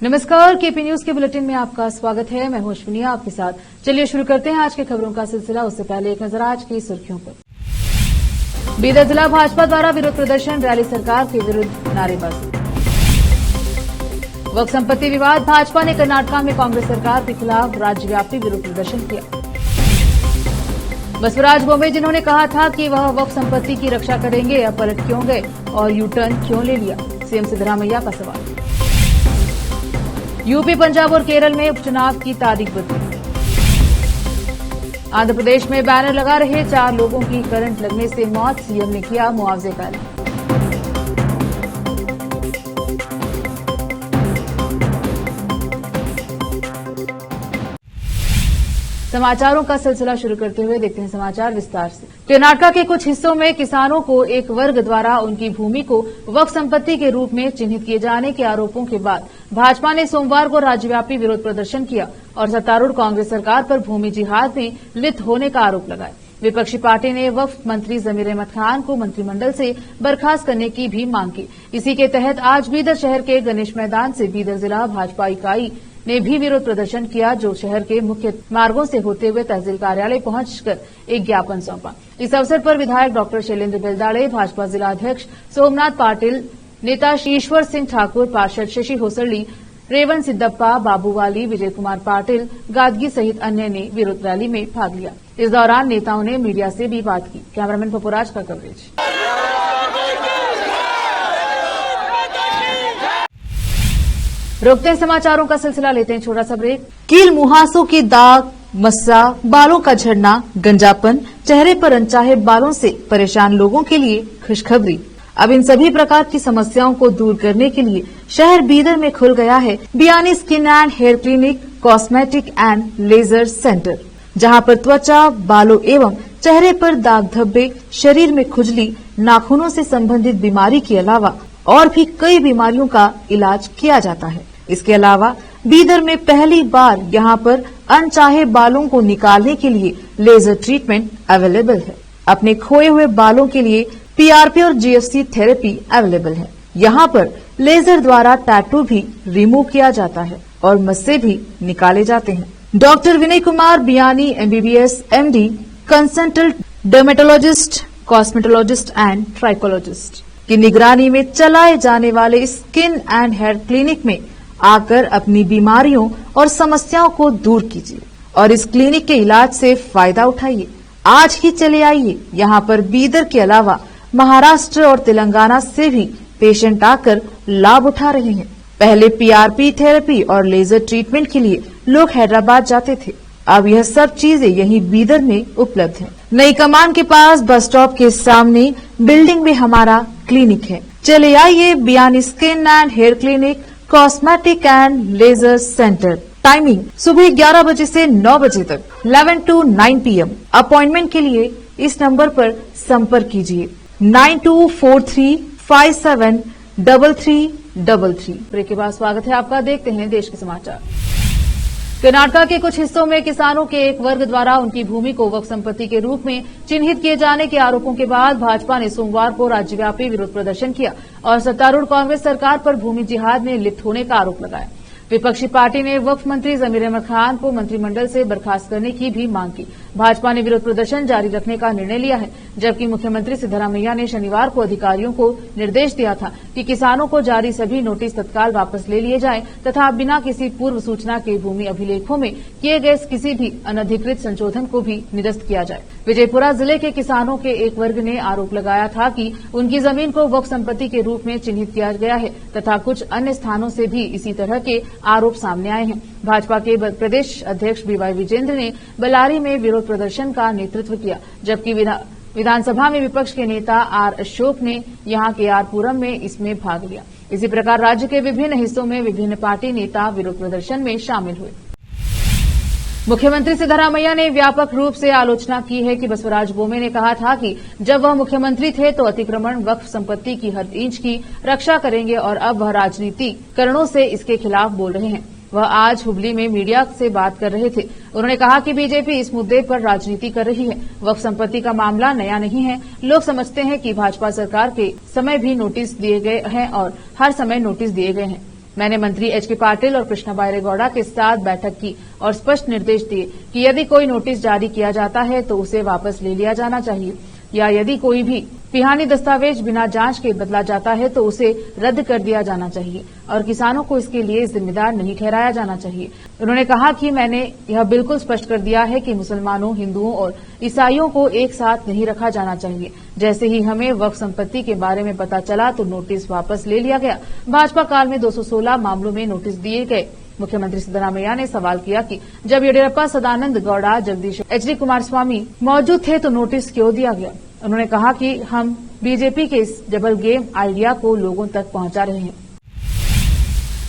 नमस्कार, KP news के bulletin में आपका स्वागत है। मैं हूं अश्विनी आपके साथ। चलिए शुरू करते हैं आज की खबरों का सिलसिला। उससे पहले एक नजर आज की सुर्खियों पर। बीदर जिला भाजपा द्वारा विरोध प्रदर्शन, रैली, सरकार के विरुद्ध नारेबाजी। वक्फ संपत्ति विवाद, भाजपा ने कर्नाटक में कांग्रेस सरकार के खिलाफ राज्यव्यापी विरोध प्रदर्शन किया। बसवराज बोम्बे, जिन्होंने कहा था कि वह वक्फ संपत्ति की रक्षा करेंगे, अब पलट क्यों गए और यू टर्न क्यों ले लिया, सीएम सिद्धरामैया का सवाल। यूपी, पंजाब और केरल में उपचुनाव की तारीख बदली। आंध्र प्रदेश में बैनर लगा रहे 4 लोगों की करंट लगने से मौत, सीएम ने किया मुआवजे का ऐलान। समाचारों का सिलसिला शुरू करते हुए देखते हैं समाचार विस्तार से। कर्नाटक के कुछ हिस्सों में किसानों को एक वर्ग द्वारा उनकी भूमि को वक्फ संपत्ति के रूप में चिन्हित किए जाने के आरोपों के बाद भाजपा ने सोमवार को राज्यव्यापी विरोध प्रदर्शन किया और सत्तारूढ़ कांग्रेस सरकार पर भूमि जिहाद में लिप्त होने का आरोप लगाया। विपक्षी पार्टी ने वक्फ मंत्री जमीर अहमद खान को मंत्रिमंडल से बर्खास्त करने की भी मांग की। इसी के तहत आज बीदर शहर के गणेश मैदान से बीदर जिला भाजपा इकाई ने भी विरोध प्रदर्शन किया, जो शहर के मुख्य मार्गों से होते हुए तहसील कार्यालय पहुंचकर एक ज्ञापन सौंपा। इस अवसर पर विधायक डॉक्टर शैलेंद्र बेलदाड़े, भाजपा जिला अध्यक्ष सोमनाथ पाटिल, नेता ईश्वर सिंह ठाकुर, पार्षद शशि होसरली, रेवन सिद्धप्पा, बाबूवाली, विजय कुमार पाटिल, गादगी सहित अन्य ने विरोध रैली में भाग लिया। इस दौरान नेताओं ने मीडिया से भी बात की। कैमरामैन पपुराज का कवरेज। रोकते हैं समाचारों का सिलसिला, लेते हैं छोटा सा ब्रेक। कील, मुहासों के दाग, मस्सा, बालों का झड़ना, गंजापन, चेहरे पर अनचाहे बालों से परेशान लोगों के लिए खुशखबरी। अब इन सभी प्रकार की समस्याओं को दूर करने के लिए शहर बीदर में खुल गया है Biyani skin and hair clinic, cosmetic and laser centre, जहां पर त्वचा, बालों एवं चेहरे पर दाग धब्बे, शरीर में खुजली, नाखूनों से संबंधित बीमारी के अलावा और भी कई बीमारियों का इलाज किया जाता है। इसके अलावा बीदर में पहली बार यहां पर अनचाहे बालों को निकालने के लिए लेजर ट्रीटमेंट अवेलेबल है। अपने खोए हुए बालों के लिए पीआरपी और जीएफसी थेरेपी अवेलेबल है। यहां पर लेजर द्वारा टैटू भी रिमूव किया जाता है और मस्से भी निकाले जाते हैं। Doctor Vinay Kumar Biyani, MBBS, MD, consultant dermatologist, cosmetologist and trichologist की निगरानी में चलाए जाने वाले स्किन एंड हेयर क्लिनिक में आकर अपनी बीमारियों और समस्याओं को दूर कीजिए और इस क्लिनिक के इलाज से फायदा उठाइए। आज ही चले आइए। यहाँ पर बीदर के अलावा महाराष्ट्र और तेलंगाना से भी पेशेंट आकर लाभ उठा रहे हैं। पहले पीआरपी थेरेपी और लेजर ट्रीटमेंट के लिए लोग हैदराबाद जाते थे, अब यह सब चीजें यहीं बीदर में उपलब्ध है। नई कमान के पास बस स्टॉप के सामने बिल्डिंग में हमारा क्लिनिक है। चले आइए Biyani skin and hair clinic, cosmetic and laser centre. Timing सुबह 11 बजे से 9 बजे तक, 11 to 9 PM। अपॉइंटमेंट के लिए इस नंबर पर संपर्क कीजिए 9243573333। ब्रेक के बाद स्वागत है आपका। देखते हैं देश के समाचार। कर्नाटक के कुछ हिस्सों में किसानों के एक वर्ग द्वारा उनकी भूमि को वक्फ संपत्ति के रूप में चिन्हित किए जाने के आरोपों के बाद भाजपा ने सोमवार को राज्यव्यापी विरोध प्रदर्शन किया और सत्तारूढ़ कांग्रेस सरकार पर भूमि जिहाद में लिप्त होने का आरोप लगाया। विपक्षी पार्टी ने वक्फ मंत्री जमीर अहमद खान को मंत्रिमंडल से बर्खास्त करने की भी मांग की। भाजपा ने विरोध प्रदर्शन जारी रखने का निर्णय लिया है, जबकि मुख्यमंत्री सिद्धरामैया ने शनिवार को अधिकारियों को निर्देश दिया था कि किसानों को जारी सभी नोटिस तत्काल वापस ले लिए जाएं तथा बिना किसी पूर्व सूचना के भूमि अभिलेखों में किए गए किसी भी अनधिकृत संशोधन को भी निरस्त किया जाए। विजयपुरा जिले के किसानों के एक वर्ग ने आरोप लगाया था कि उनकी जमीन को वक्फ संपत्ति के रूप में चिन्हित किया गया है तथा कुछ अन्य स्थानों से भी इसी तरह के आरोप सामने आए हैं। भाजपा के प्रदेश अध्यक्ष बीवाई विजेंद्र ने बल्लारी में विरोध प्रदर्शन का नेतृत्व किया, जबकि विधानसभा में विपक्ष के नेता आर अशोक ने यहां के आरपुरम में इसमें भाग लिया। इसी प्रकार राज्य के विभिन्न हिस्सों में विभिन्न पार्टी नेता विरोध प्रदर्शन में शामिल हुए। मुख्यमंत्री सिद्धरामैया ने व्यापक रूप से आलोचना की है कि बसवराज बोम्बे ने कहा था कि जब वह मुख्यमंत्री थे तो अतिक्रमण वक्फ संपत्ति की हर इंच की रक्षा करेंगे और अब वह राजनीतिकरणों से इसके खिलाफ बोल रहे हैं। वह आज हुबली में मीडिया से बात कर रहे थे। उन्होंने कहा कि बीजेपी इस मुद्दे पर राजनीति कर रही है। वक्फ संपत्ति का मामला नया नहीं है। लोग समझते हैं कि भाजपा सरकार के समय भी नोटिस दिए गए हैं और हर समय नोटिस दिए गए हैं। मैंने मंत्री एच.के. पाटिल और कृष्णा बैरेगौड़ा के साथ बैठक की और स्पष्ट निर्देश दिए कि यदि कोई नोटिस जारी किया जाता है तो उसे वापस ले लिया जाना चाहिए या यदि कोई भी पिहानी दस्तावेज बिना जांच के बदला जाता है तो उसे रद्द कर दिया जाना चाहिए और किसानों को इसके लिए जिम्मेदार नहीं ठहराया जाना चाहिए। उन्होंने कहा कि मैंने यह बिल्कुल स्पष्ट कर दिया है कि मुसलमानों, हिंदुओं और ईसाइयों को एक साथ नहीं रखा जाना चाहिए। जैसे ही हमें वक्फ संपत्ति के बारे में पता चला तो नोटिस वापस ले लिया गया। भाजपा काल में 216 मामलों में नोटिस दिए गए। मुख्यमंत्री सिद्धरामैया ने सवाल किया कि जब येडियुरप्पा, सदानंद गौड़ा, जगदीश, एच.डी. कुमारस्वामी मौजूद थे तो नोटिस क्यों दिया गया। उन्होंने कहा कि हम बीजेपी के इस डबल गेम आइडिया को लोगों तक पहुंचा रहे हैं।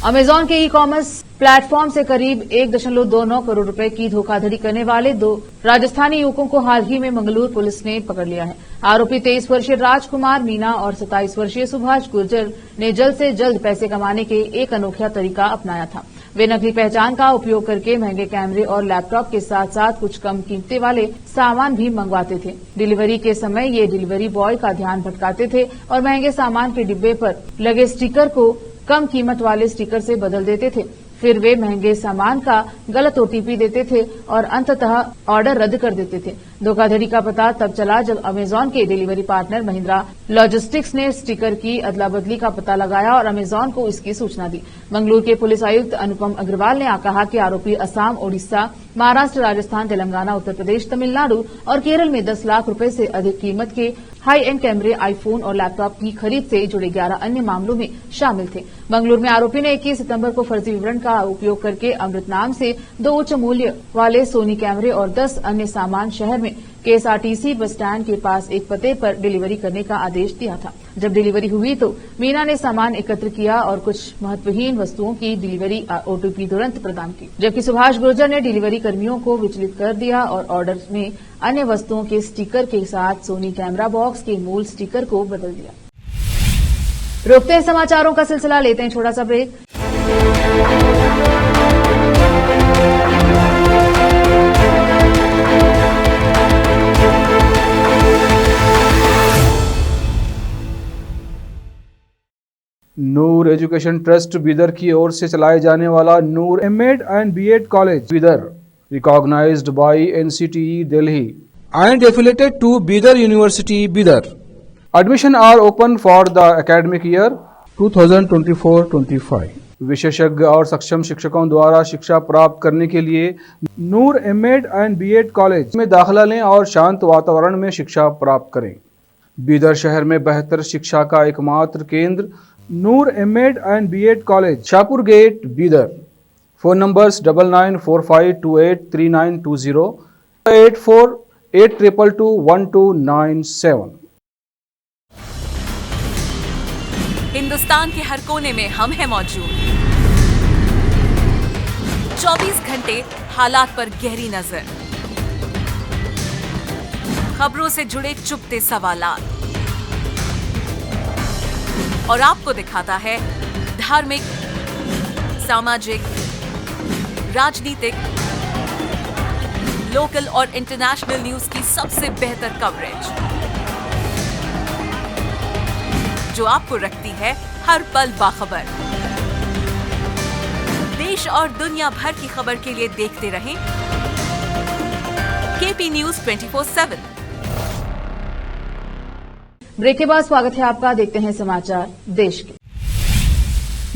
अमेजॉन के ई-कॉमर्स प्लेटफॉर्म से करीब 1.29 करोड़ रुपए की धोखाधड़ी करने वाले 2 राजस्थानी युवकों को हाल ही में मंगलूर पुलिस ने पकड़ लिया है। आरोपी 23 वर्षीय राजकुमार मीना और 27 वर्षीय सुभाष गुर्जर ने जल्द से जल्द पैसे कमाने के एक अनोखा तरीका अपनाया था। वे नकली पहचान का उपयोग करके महंगे कैमरे और लैपटॉप के साथ साथ कुछ कम कीमती वाले सामान भी मंगवाते थे। डिलीवरी के समय ये डिलीवरी बॉय का ध्यान भटकाते थे और महंगे सामान के डिब्बे पर लगे स्टिकर को कम कीमत वाले स्टिकर से बदल देते थे। फिर वे महंगे सामान का गलत ओटीपी देते थे और अंततः ऑर्डर रद्द कर देते थे। धोखाधड़ी का पता तब चला जब अमेजॉन के डिलीवरी पार्टनर महिंद्रा लॉजिस्टिक्स ने स्टिकर की अदला बदली का पता लगाया और अमेजॉन को इसकी सूचना दी। मंगलूर के पुलिस आयुक्त अनुपम अग्रवाल ने कहा कि आरोपी असम, ओडिशा, महाराष्ट्र, राजस्थान, तेलंगाना, उत्तर प्रदेश, तमिलनाडु और केरल में 10 लाख रुपए से अधिक कीमत के हाई एंड कैमरे, आईफोन और लैपटॉप की खरीद से जुड़े 11 अन्य मामलों में शामिल थे। मंगलूर में आरोपी ने 21 सितंबर को फर्जी विवरण का उपयोग करके अमृत नाम से 2 उच्च मूल्य वाले सोनी कैमरे और 10 अन्य सामान शहर में केएसआरटीसी बस स्टैंड के पास एक पते पर डिलीवरी करने का आदेश दिया था। जब डिलीवरी हुई तो मीना ने सामान एकत्र किया और कुछ महत्वहीन वस्तुओं की डिलीवरी ओटीपी तुरंत प्रदान की, जबकि सुभाष गुर्जर ने डिलीवरी कर्मियों को विचलित कर दिया और ऑर्डर में अन्य वस्तुओं के स्टिकर के साथ सोनी कैमरा बॉक्स के मूल स्टिकर को बदल दिया। रोकते हैं समाचारों का सिलसिला, लेते हैं छोटा सा break. Noor education trust Bidar की ओर से चलाए जाने वाला Noor MEd and BEd college Bidar, recognised by NCTE Delhi and affiliated to Bidar University, Bidar. Admission are open for the academic year 2024-25. विशेषज्ञ और सक्षम शिक्षकों द्वारा शिक्षा प्राप्त करने के लिए नूर एमएड एंड बीएड कॉलेज में दाखिला लें और शांत वातावरण में शिक्षा प्राप्त करें। बीदर शहर में बेहतर शिक्षा का एकमात्र केंद्र Noor MEd and BEd college, Shahpur gate, Bidar. Phone numbers 9945283920, 8482221297। Hindustan के हर कोने में हम हैं मौजूद। 24 घंटे हालात पर गहरी नजर, खबरों से जुड़े चुपते सवालात और आपको दिखाता है धार्मिक, सामाजिक, राजनीतिक, लोकल और इंटरनेशनल न्यूज की सबसे बेहतर कवरेज, जो आपको रखती है हर पल बाखबर। देश और दुनिया भर की खबर के लिए देखते रहें केपी न्यूज 24/7। ब्रेक के बाद स्वागत है आपका। देखते हैं समाचार देश के।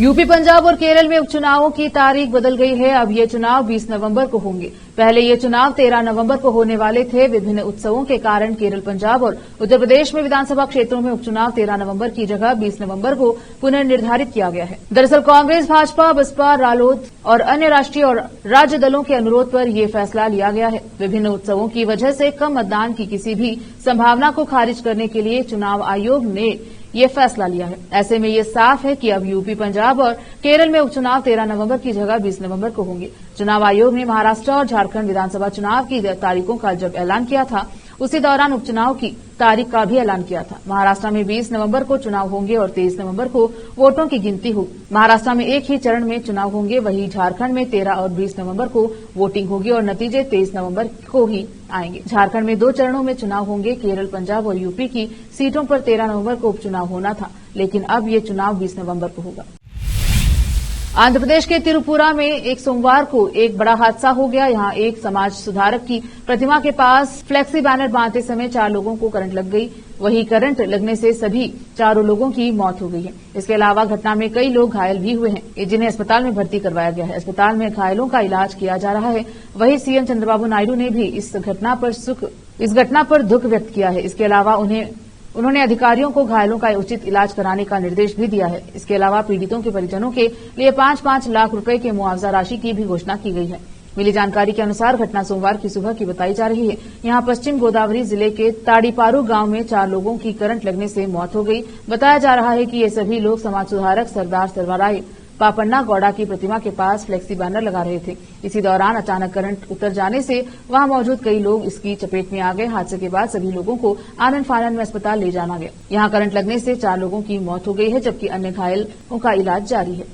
यूपी, पंजाब और केरल में उपचुनावों की तारीख बदल गई है। अब ये चुनाव 20 नवंबर को होंगे। पहले ये चुनाव 13 नवंबर को होने वाले थे। विभिन्न उत्सवों के कारण केरल, पंजाब और उत्तर प्रदेश में विधानसभा क्षेत्रों में उपचुनाव 13 नवंबर की जगह 20 नवंबर को पुनर्निर्धारित किया गया है। दरअसल कांग्रेस, भाजपा, बसपा, रालोद और अन्य राष्ट्रीय और राज्य दलों के अनुरोध पर यह फैसला लिया गया है। विभिन्न उत्सवों की वजह से कम मतदान की किसी भी संभावना को खारिज करने के लिए चुनाव आयोग ने ये फैसला लिया है। ऐसे में ये साफ है कि अब यूपी, पंजाब और केरल में उपचुनाव 13 नवंबर की जगह 20 नवंबर को होंगे। चुनाव आयोग ने महाराष्ट्र और झारखंड विधानसभा चुनाव की तारीखों का जब ऐलान किया था, उसी दौरान उपचुनाव की तारीख का भी ऐलान किया था। महाराष्ट्र में 20 नवंबर को चुनाव होंगे और 23 नवंबर को वोटों की गिनती होगी। महाराष्ट्र में एक ही चरण में चुनाव होंगे, वहीं झारखंड में 13 और 20 नवंबर को वोटिंग होगी और नतीजे 23 नवंबर को ही आएंगे। झारखंड में 2 चरणों में चुनाव होंगे। केरल, पंजाब और यूपी की सीटों पर 13 नवंबर को उपचुनाव होना था, लेकिन अब ये चुनाव 20 नवंबर को होगा। आंध्र प्रदेश के तिरुपुरा में एक सोमवार को एक बड़ा हादसा हो गया। यहां एक समाज सुधारक की प्रतिमा के पास फ्लेक्सी बैनर बांधते समय 4 लोगों को करंट लग गई। वहीं करंट लगने से सभी 4 लोगों की मौत हो गई है। इसके अलावा घटना में कई लोग घायल भी हुए हैं, जिन्हें अस्पताल में भर्ती करवाया गया है। अस्पताल में घायलों का इलाज किया जा रहा है। वहीं सीएम चंद्रबाबू नायडू ने भी इस घटना पर दुख व्यक्त किया है। इसके अलावा उन्होंने अधिकारियों को घायलों का उचित इलाज कराने का निर्देश भी दिया है। इसके अलावा पीड़ितों के परिजनों के लिए 5-5 लाख रुपए के मुआवजा राशि की भी घोषणा की गई है। मिली जानकारी के अनुसार घटना सोमवार की सुबह की बताई जा रही है। यहां पश्चिम गोदावरी जिले के ताड़ीपारू गांव में 4 लोगों की करंट लगने से मौत हो गई। बताया जा रहा है कि ये सभी लोग समाज सुधारक सरदार सर्वराय पापन्ना गौड़ा की प्रतिमा के पास फ्लेक्सी बैनर लगा रहे थे। इसी दौरान अचानक करंट उतर जाने से वहां मौजूद कई लोग इसकी चपेट में आ गए। हादसे के बाद सभी लोगों को आनन फानन में अस्पताल ले जाना गया। यहां करंट लगने से 4 लोगों की मौत हो गई है, जबकि अन्य घायलों का इलाज जारी है।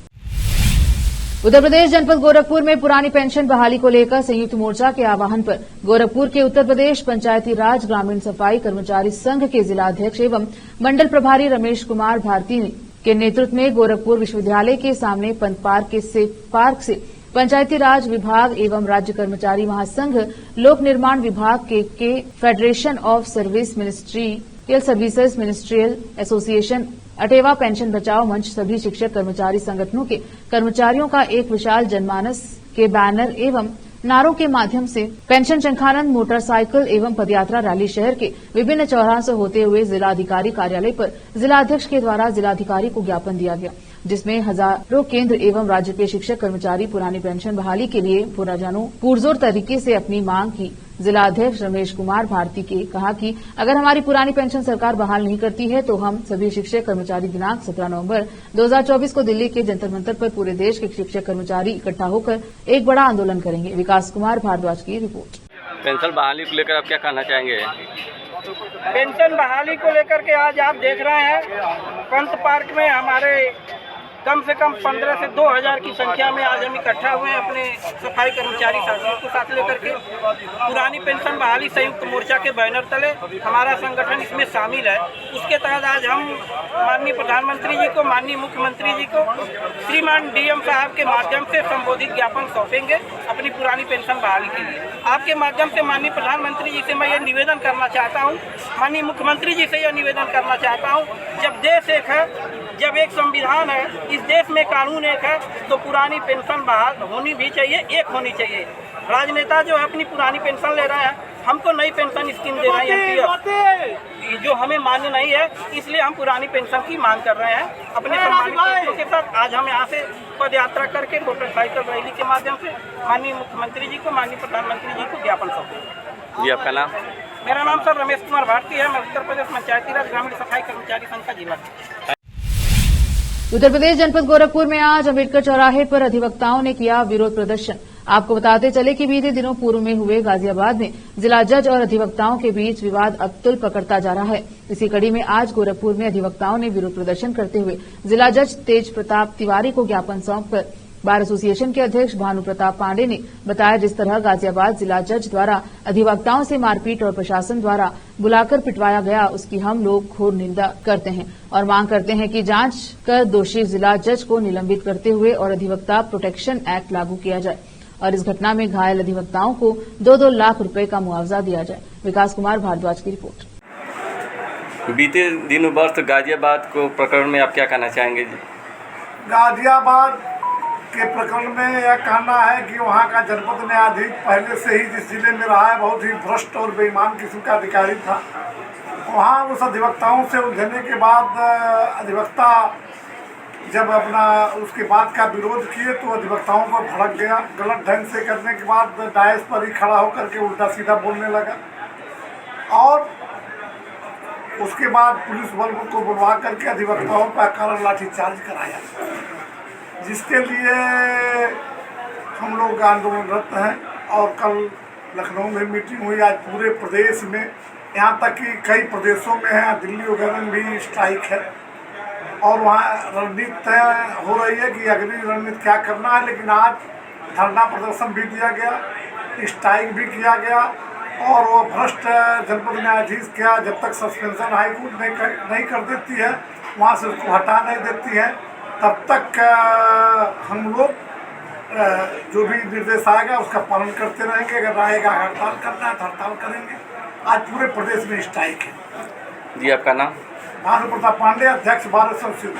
उत्तर प्रदेश जनपद गोरखपुर में पुरानी पेंशन बहाली को लेकर संयुक्त मोर्चा के आह्वान पर गोरखपुर के उत्तर प्रदेश पंचायती राज ग्रामीण सफाई कर्मचारी संघ के जिलाध्यक्ष एवं मंडल प्रभारी रमेश कुमार भारती के नेतृत्व में गोरखपुर विश्वविद्यालय के सामने पंत पार्क से पंचायती राज विभाग एवं राज्य कर्मचारी महासंघ, लोक निर्माण विभाग के federation of service ministerial services ministerial association, अटेवा pension बचाओ मंच, सभी शिक्षक कर्मचारी संगठनों के कर्मचारियों का एक विशाल जनमानस के बैनर एवं नारों के माध्यम से पेंशन चंखानंद मोटरसाइकिल एवं पदयात्रा रैली शहर के विभिन्न चौराहों से होते हुए जिलाधिकारी कार्यालय पर जिलाध्यक्ष के द्वारा जिलाधिकारी को ज्ञापन दिया गया, जिसमें हजारों केंद्र एवं राज्य के शिक्षक कर्मचारी पुरानी पेंशन बहाली के लिए पुरजोर तरीके से अपनी मांग की। जिलाध्यक्ष रमेश कुमार भारती के कहा कि अगर हमारी पुरानी पेंशन सरकार बहाल नहीं करती है तो हम सभी शिक्षक कर्मचारी दिनांक 17 नवंबर 2024 को दिल्ली के जंतर मंतर पर पूरे देश के शिक्षक कर्मचारी इकट्ठा होकर एक बड़ा आंदोलन करेंगे। विकास कुमार भारद्वाज की रिपोर्ट। पेंशन बहाली को लेकर आप क्या कहना चाहेंगे? पेंशन बहाली को लेकर के आज आप देख रहे हैं पंत पार्क में हमारे कम से कम 15 से 2000 की संख्या में आज हम इकट्ठा हुए हैं अपने सफाई कर्मचारी साथियों को साथ लेकर के। पुरानी पेंशन बहाली संयुक्त मोर्चा के बैनर तले हमारा संगठन इसमें शामिल है। उसके तहत आज हम माननीय प्रधानमंत्री जी को, माननीय मुख्यमंत्री जी को, श्रीमान डीएम साहब के माध्यम से संबोधित ज्ञापन सौंपेंगे अपनी पुरानी पेंशन बहाली के लिए। आपके माध्यम से माननीय प्रधानमंत्री जी से मैं ये निवेदन करना चाहता हूँ, माननीय मुख्यमंत्री जी से यह निवेदन करना चाहता हूँ, जब देश एक है, जब एक संविधान है, इस देश में कानून एक है, तो पुरानी पेंशन बहाल होनी भी चाहिए, एक होनी चाहिए। राजनेता जो है अपनी पुरानी पेंशन ले रहे हैं, हमको नई पेंशन स्कीम दे रहे हैं जो हमें मान्य नहीं है, इसलिए हम पुरानी पेंशन की मांग कर रहे हैं। अपने सम्मानित साथियों के साथ आज हम यहाँ से पद यात्रा करके मोटरसाइकिल रैली के माध्यम से माननीय मुख्यमंत्री जी को, माननीय प्रधानमंत्री जी को ज्ञापन सौंपेंगे। जी, आपका नाम? मेरा नाम सर रमेश कुमार भारती है। मैं उत्तर प्रदेश पंचायती राज ग्रामीण सफाई कर्मचारी संघ का जिला। उत्तर प्रदेश जनपद गोरखपुर में आज अम्बेडकर चौराहे पर अधिवक्ताओं ने किया विरोध प्रदर्शन। आपको बताते चले कि बीते दिनों पूर्व में हुए गाजियाबाद में जिला जज और अधिवक्ताओं के बीच विवाद अब तुल पकड़ता जा रहा है। इसी कड़ी में आज गोरखपुर में अधिवक्ताओं ने विरोध प्रदर्शन करते हुए जिला जज तेज प्रताप तिवारी को ज्ञापन सौंपकर बार एसोसिएशन के अध्यक्ष भानु प्रताप पांडे ने बताया, जिस तरह गाजियाबाद जिला जज द्वारा अधिवक्ताओं से मारपीट और प्रशासन द्वारा बुलाकर पिटवाया गया, उसकी हम लोग घोर निंदा करते हैं और मांग करते हैं कि जांच कर दोषी जिला जज को निलंबित करते हुए और अधिवक्ता प्रोटेक्शन एक्ट लागू किया जाए और इस घटना में घायल अधिवक्ताओं को 2-2 लाख रुपए का मुआवजा दिया जाए। विकास कुमार भारद्वाज की रिपोर्ट। बीते दिन वर्ष गाजियाबाद को प्रकरण में आप क्या कहना चाहेंगे? गाजियाबाद के प्रकरण में यह कहना है कि वहाँ का जनपद न्यायाधीश पहले से ही जिस जिले में रहा है बहुत ही भ्रष्ट और बेईमान किस्म का अधिकारी था। वहाँ उस अधिवक्ताओं से उलझने के बाद अधिवक्ता जब अपना उसके बाद का विरोध किए तो अधिवक्ताओं को भड़क गया। गलत ढंग से करने के बाद डायस पर ही खड़ा होकर के उल्टा सीधा बोलने लगा और उसके बाद पुलिस बल को बुलवा करके अधिवक्ताओं पर कारण लाठीचार्ज कराया, जिसके लिए हम लोग आंदोलनरत हैं। और कल लखनऊ में मीटिंग हुई, आज पूरे प्रदेश में, यहाँ तक कि कई प्रदेशों में है, दिल्ली वगैरह में भी स्ट्राइक है और वहाँ रणनीति तय हो रही है कि अगली रणनीति क्या करना है। लेकिन आज धरना प्रदर्शन भी दिया गया, स्ट्राइक भी किया गया और वो भ्रष्ट जनपद न्यायाधीश क्या जब तक सस्पेंशन हाईकोर्ट नहीं कर देती है, वहाँ से उसको हटा नहीं देती है, तब तक हम लोग जो भी निर्देश आएगा उसका पालन करते रहेंगे। अगर रहेगा हड़ताल करना है तो हड़ताल करेंगे। आज पूरे प्रदेश में स्ट्राइक है। जी, आपका नाम? भानु प्रताप पांडे, अध्यक्ष भारत संस्कृत।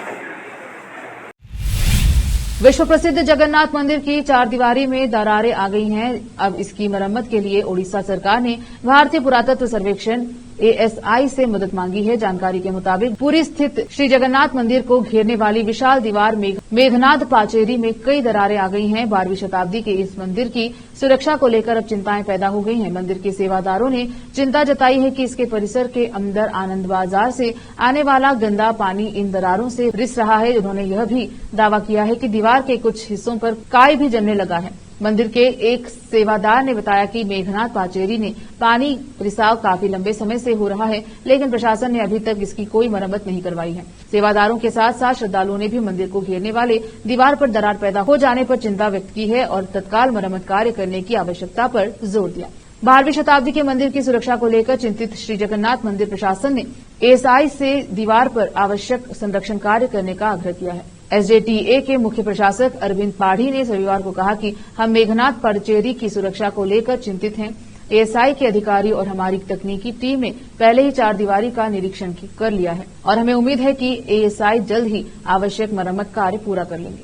विश्व प्रसिद्ध जगन्नाथ मंदिर की चारदीवारी में दरारें आ गई हैं। अब इसकी मरम्मत के लिए ओडिशा सरकार ने भारतीय पुरातत्व सर्वेक्षण ASI से मदद मांगी है। जानकारी के मुताबिक पुरी स्थित श्री जगन्नाथ मंदिर को घेरने वाली विशाल दीवार मेघनाद पाचेरी में कई दरारें आ गई हैं। 12वीं शताब्दी के इस मंदिर की सुरक्षा को लेकर अब चिंताएं पैदा हो गई हैं। मंदिर के सेवादारों ने चिंता जताई है कि इसके परिसर के अंदर आनंद बाजार से आने वाला गंदा पानी इन दरारों से रिस रहा है। उन्होंने यह भी दावा किया है कि दीवार के कुछ हिस्सों पर काई भी जमने लगा है। मंदिर के एक सेवादार ने बताया कि मेघनाथ पाचेरी ने पानी रिसाव काफी लंबे समय से हो रहा है, लेकिन प्रशासन ने अभी तक इसकी कोई मरम्मत नहीं करवाई है। सेवादारों के साथ साथ श्रद्धालुओं ने भी मंदिर को घेरने वाले दीवार पर दरार पैदा हो जाने पर चिंता व्यक्त की है और तत्काल मरम्मत कार्य करने की आवश्यकता पर जोर दिया। 12वीं शताब्दी के मंदिर की सुरक्षा को लेकर चिंतित श्री जगन्नाथ मंदिर प्रशासन ने ASI से दीवार पर आवश्यक संरक्षण कार्य करने का आग्रह किया है। SJTA के मुख्य प्रशासक अरविंद पाढ़ी ने रविवार को कहा कि हम मेघनाथ पाचेरी की सुरक्षा को लेकर चिंतित हैं। ASI के अधिकारी और हमारी तकनीकी टीम ने पहले ही चारदीवारी का निरीक्षण कर लिया है और हमें उम्मीद है कि ASI जल्द ही आवश्यक मरम्मत कार्य पूरा कर लेंगे।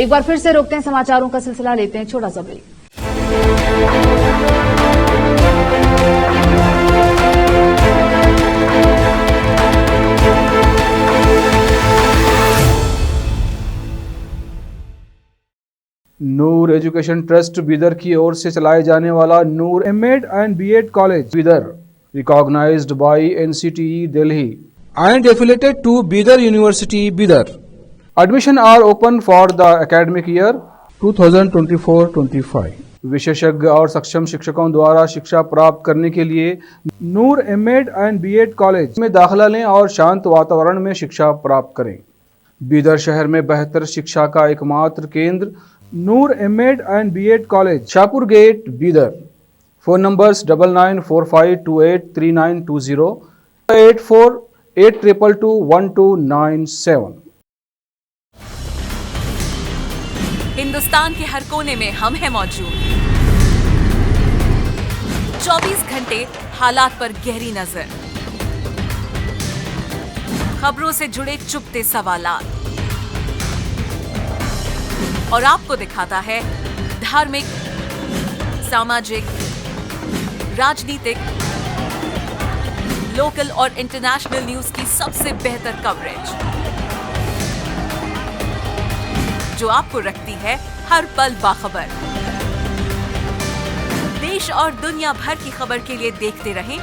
एक बार फिर से रोकते हैं समाचारों का सिलसिला, लेते हैं छोटा सा break. Noor education trust Bidar की ओर से चलाए जाने वाला Noor MEd and BEd college Bidar, recognised by NCTE Delhi and affiliated to Bidar University, Bidar, admission are open for the academic year 2024-25। विशेषज्ञ और सक्षम शिक्षकों द्वारा शिक्षा प्राप्त करने के लिए नूर एमएड एंड बीएड कॉलेज में दाखिला लें और शांत वातावरण में शिक्षा प्राप्त करें। बीदर शहर में बेहतर शिक्षा का एकमात्र केंद्र Noor MEd and BEd college, Shahpur gate, Bidar. Phone numbers 9945283920, 8482221297। Hindustan के हर कोने में हम हैं मौजूद। 24 घंटे हालात पर गहरी नजर, खबरों से जुड़े चुपते सवालात और आपको दिखाता है धार्मिक, सामाजिक, राजनीतिक, लोकल और इंटरनेशनल न्यूज की सबसे बेहतर कवरेज, जो आपको रखती है हर पल बाखबर। देश और दुनिया भर की खबर के लिए देखते रहें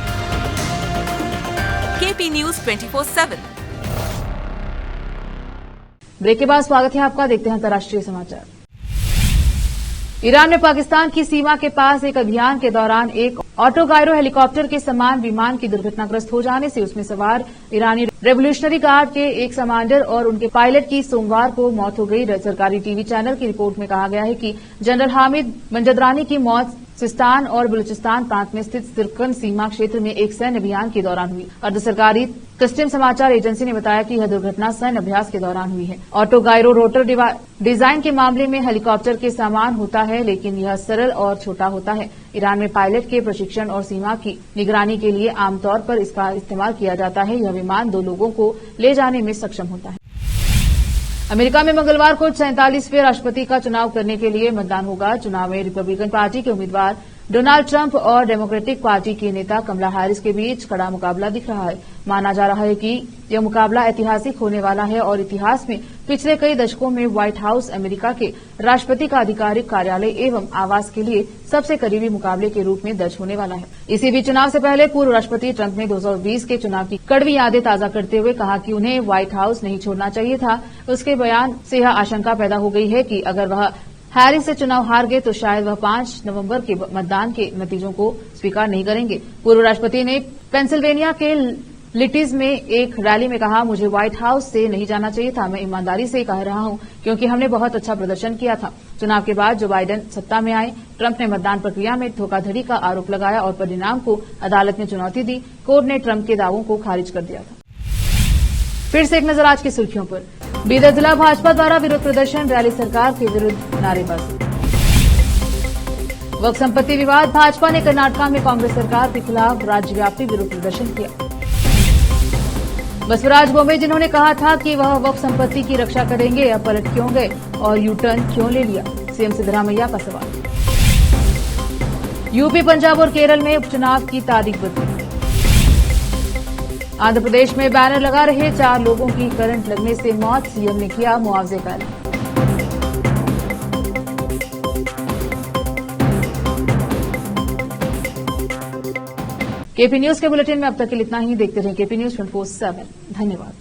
KP News 24/7। ब्रेक के बाद स्वागत है आपका, देखते हैं अंतर्राष्ट्रीय समाचार। ईरान में पाकिस्तान की सीमा के पास एक अभियान के दौरान एक ऑटोगायरो हेलीकॉप्टर के समान विमान की दुर्घटनाग्रस्त हो जाने से उसमें सवार ईरानी रेवोल्यूशनरी गार्ड के एक कमांडर और उनके पायलट की सोमवार को मौत हो गई। सरकारी टीवी चैनल की रिपोर्ट में कहा गया है कि जनरल हामिद मंजदरानी की मौत सिस्तान और बलूचिस्तान प्रांत में स्थित सिरकन सीमा क्षेत्र में एक सैन्य अभियान के दौरान हुई। अर्ध सरकारी कस्टम समाचार एजेंसी ने बताया कि यह दुर्घटना सैन्य अभ्यास के दौरान हुई है। ऑटोगायरो रोटर डिजाइन के मामले में हेलीकॉप्टर के समान होता है, लेकिन यह सरल और छोटा होता है। ईरान में पायलट के प्रशिक्षण और सीमा की निगरानी के लिए आमतौर पर इसका इस्तेमाल किया जाता है। यह विमान 2 लोगों को ले जाने में सक्षम होता है। अमेरिका में मंगलवार को 47वें राष्ट्रपति का चुनाव करने के लिए मतदान होगा। चुनाव में रिपब्लिकन पार्टी के उम्मीदवार डोनाल्ड ट्रंप और डेमोक्रेटिक पार्टी की नेता कमला हैरिस के बीच कड़ा मुकाबला दिख रहा है। माना जा रहा है कि यह मुकाबला ऐतिहासिक होने वाला है और इतिहास में पिछले कई दशकों में व्हाइट हाउस अमेरिका के राष्ट्रपति का आधिकारिक कार्यालय एवं आवास के लिए सबसे करीबी मुकाबले के रूप में दर्ज होने वाला है। इसी बीच चुनाव से पहले पूर्व राष्ट्रपति ट्रंप ने 2020 के चुनाव की कड़वी यादें ताजा करते हुए कहा कि उन्हें व्हाइट हाउस नहीं छोड़ना चाहिए था। उसके बयान से यह आशंका पैदा हो गई है कि अगर वह हैरिस से चुनाव हार गए तो शायद वह 5 नवंबर के मतदान के नतीजों को स्वीकार नहीं करेंगे। पूर्व राष्ट्रपति ने पेंसिल्वेनिया के लिटिज में एक रैली में कहा, मुझे व्हाइट हाउस से नहीं जाना चाहिए था। मैं ईमानदारी से कह रहा हूं क्योंकि हमने बहुत अच्छा प्रदर्शन किया था। चुनाव के बाद जो बाइडेन सत्ता में आए, ट्रंप ने मतदान प्रक्रिया में धोखाधड़ी का आरोप लगाया और परिणाम को अदालत में चुनौती दी। कोर्ट ने ट्रंप के दावों को खारिज कर दिया था। फिर से एक नजर आज की सुर्खियों पर। बीदर जिला भाजपा द्वारा विरोध प्रदर्शन, रैली, सरकार के विरुद्ध नारेबाजी। वक्फ संपत्ति विवाद, भाजपा ने कर्नाटक में कांग्रेस सरकार के खिलाफ राज्यव्यापी विरोध प्रदर्शन किया। बसवराज बोम्बे, जिन्होंने कहा था कि वह वक्फ संपत्ति की रक्षा करेंगे, अब पलट क्यों गए और यू टर्न क्यों ले लिया, सीएम सिद्धरामैया का सवाल। यूपी, पंजाब और केरल में उपचुनाव की तारीख बदली। आंध्र प्रदेश में बैनर लगा रहे 4 लोगों की करंट लगने से मौत, सीएम ने किया मुआवजे का ऐलान। केपी न्यूज के बुलेटिन में अब तक के लिए इतना ही। देखते रहें केपी न्यूज 24/7। धन्यवाद।